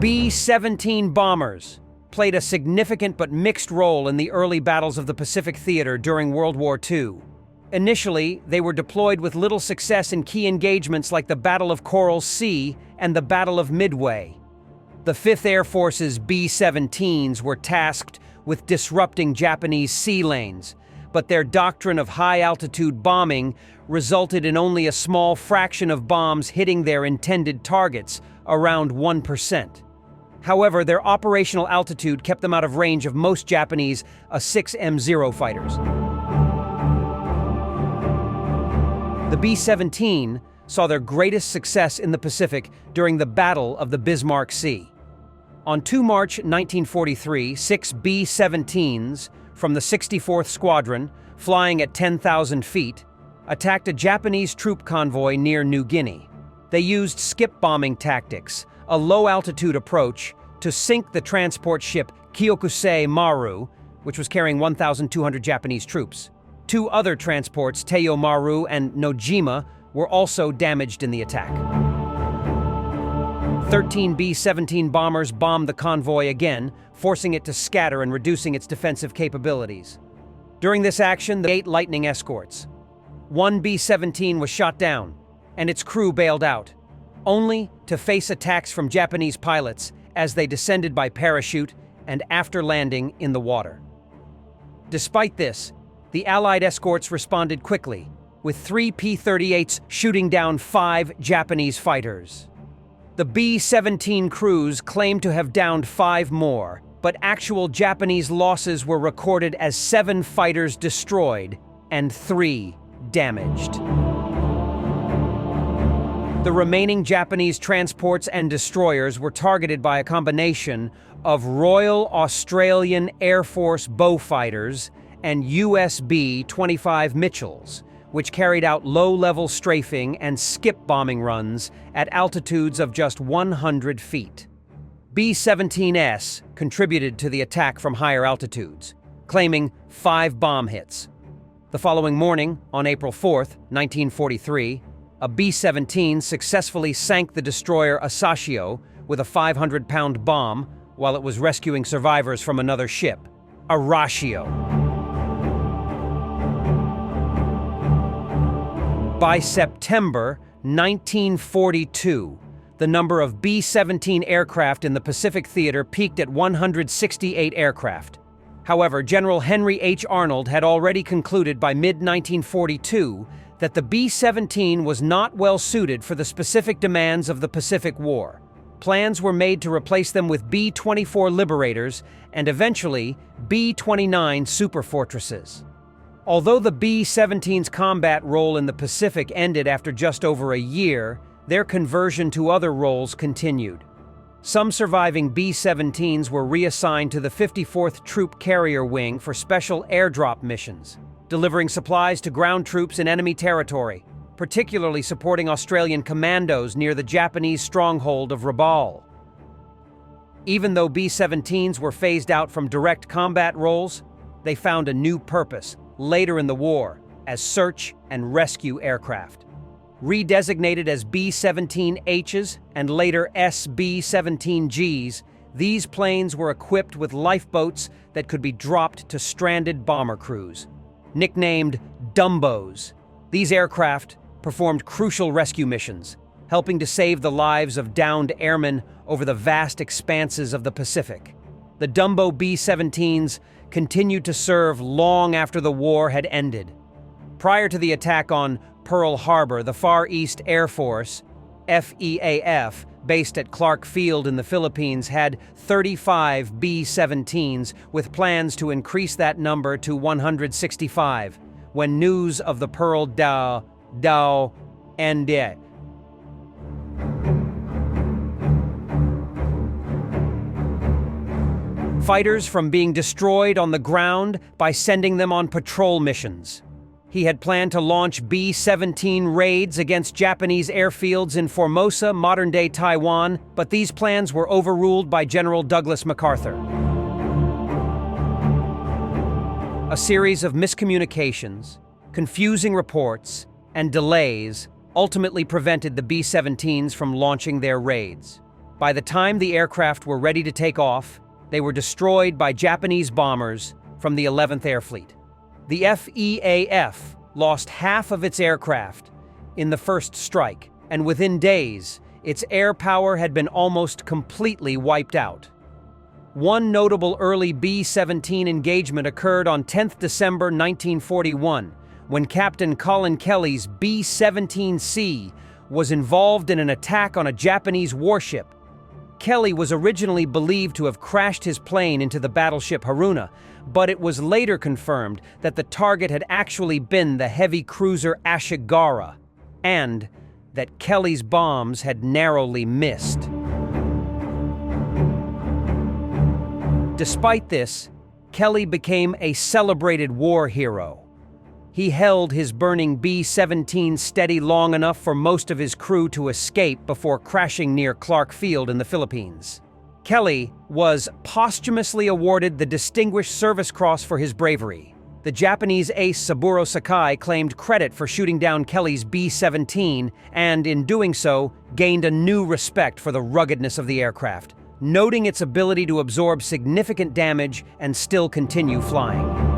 B-17 bombers played a significant but mixed role in the early battles of the Pacific theater during World War II. Initially, they were deployed with little success in key engagements like the Battle of Coral Sea and the Battle of Midway. The 5th Air Force's B-17s were tasked with disrupting Japanese sea lanes, but their doctrine of high-altitude bombing resulted in only a small fraction of bombs hitting their intended targets, around 1%. However, their operational altitude kept them out of range of most Japanese A-6M0 fighters. The B-17 saw their greatest success in the Pacific during the Battle of the Bismarck Sea. On 2 March 1943, 6 B-17s from the 64th Squadron, flying at 10,000 feet, attacked a Japanese troop convoy near New Guinea. They used skip bombing tactics, a low-altitude approach, to sink the transport ship Kyokusei Maru, which was carrying 1,200 Japanese troops. 2 other transports, Teiyo Maru and Nojima, were also damaged in the attack. 13 B-17 bombers bombed the convoy again, forcing it to scatter and reducing its defensive capabilities. During this action, the 8 Lightning escorts. 1 B-17 was shot down, and its crew bailed out, only to face attacks from Japanese pilots as they descended by parachute and after landing in the water. Despite this, the Allied escorts responded quickly, with 3 P-38s shooting down 5 Japanese fighters. The B-17 crews claimed to have downed 5 more, but actual Japanese losses were recorded as 7 fighters destroyed and 3 damaged. The remaining Japanese transports and destroyers were targeted by a combination of Royal Australian Air Force Beaufighters and US B-25 Mitchells, which carried out low-level strafing and skip bombing runs at altitudes of just 100 feet. B-17S contributed to the attack from higher altitudes, claiming 5 bomb hits. The following morning, on April 4, 1943, a B-17 successfully sank the destroyer Asashio with a 500-pound bomb while it was rescuing survivors from another ship, Arashio. By September 1942, the number of B-17 aircraft in the Pacific theater peaked at 168 aircraft. However, General Henry H. Arnold had already concluded by mid-1942 that the B-17 was not well suited for the specific demands of the Pacific War. Plans were made to replace them with B-24 Liberators and eventually B-29 Superfortresses. Although the B-17's combat role in the Pacific ended after just over a year, their conversion to other roles continued. Some surviving B-17s were reassigned to the 54th Troop Carrier Wing for special airdrop missions, delivering supplies to ground troops in enemy territory, particularly supporting Australian commandos near the Japanese stronghold of Rabaul. Even though B-17s were phased out from direct combat roles, they found a new purpose later in the war as search and rescue aircraft. Redesignated as B-17Hs and later SB-17Gs, these planes were equipped with lifeboats that could be dropped to stranded bomber crews. Nicknamed Dumbos, these aircraft performed crucial rescue missions, helping to save the lives of downed airmen over the vast expanses of the Pacific. The Dumbo B-17s continued to serve long after the war had ended. Prior to the attack on Pearl Harbor, the Far East Air Force, FEAF, based at Clark Field in the Philippines, had 35 B-17s, with plans to increase that number to 165 when news of the Pearl Dao ended. Fighters from being destroyed on the ground by sending them on patrol missions. He had planned to launch B-17 raids against Japanese airfields in Formosa, modern-day Taiwan, but these plans were overruled by General Douglas MacArthur. A series of miscommunications, confusing reports, and delays ultimately prevented the B-17s from launching their raids. By the time the aircraft were ready to take off, they were destroyed by Japanese bombers from the 11th Air Fleet. The FEAF lost half of its aircraft in the first strike, and within days, its air power had been almost completely wiped out. One notable early B-17 engagement occurred on 10th December 1941, when Captain Colin Kelly's B-17C was involved in an attack on a Japanese warship. Kelly was originally believed to have crashed his plane into the battleship Haruna, but it was later confirmed that the target had actually been the heavy cruiser Ashigara, and that Kelly's bombs had narrowly missed. Despite this, Kelly became a celebrated war hero. He held his burning B-17 steady long enough for most of his crew to escape before crashing near Clark Field in the Philippines. Kelly was posthumously awarded the Distinguished Service Cross for his bravery. The Japanese ace Saburo Sakai claimed credit for shooting down Kelly's B-17 and, in doing so, gained a new respect for the ruggedness of the aircraft, noting its ability to absorb significant damage and still continue flying.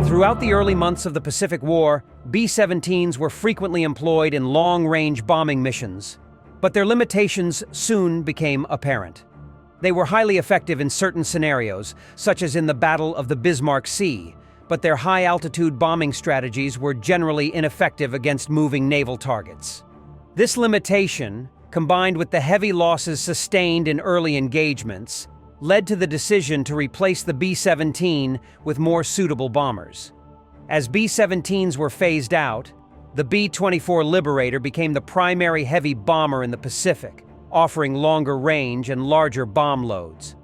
Throughout the early months of the Pacific War, B-17s were frequently employed in long-range bombing missions, but their limitations soon became apparent. They were highly effective in certain scenarios, such as in the Battle of the Bismarck Sea, but their high-altitude bombing strategies were generally ineffective against moving naval targets. This limitation, combined with the heavy losses sustained in early engagements, led to the decision to replace the B-17 with more suitable bombers. As B-17s were phased out, the B-24 Liberator became the primary heavy bomber in the Pacific, offering longer range and larger bomb loads.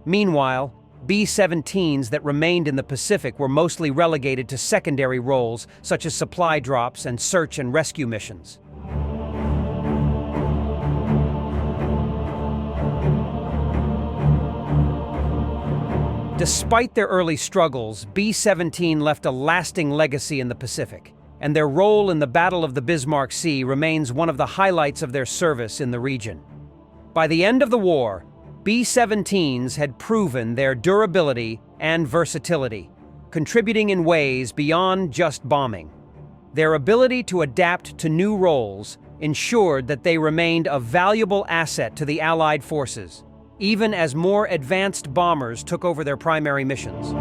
Meanwhile, B-17s that remained in the Pacific were mostly relegated to secondary roles such as supply drops and search and rescue missions. Despite their early struggles, B-17 left a lasting legacy in the Pacific, and their role in the Battle of the Bismarck Sea remains one of the highlights of their service in the region. By the end of the war, B-17s had proven their durability and versatility, contributing in ways beyond just bombing. Their ability to adapt to new roles ensured that they remained a valuable asset to the Allied forces, even as more advanced bombers took over their primary missions.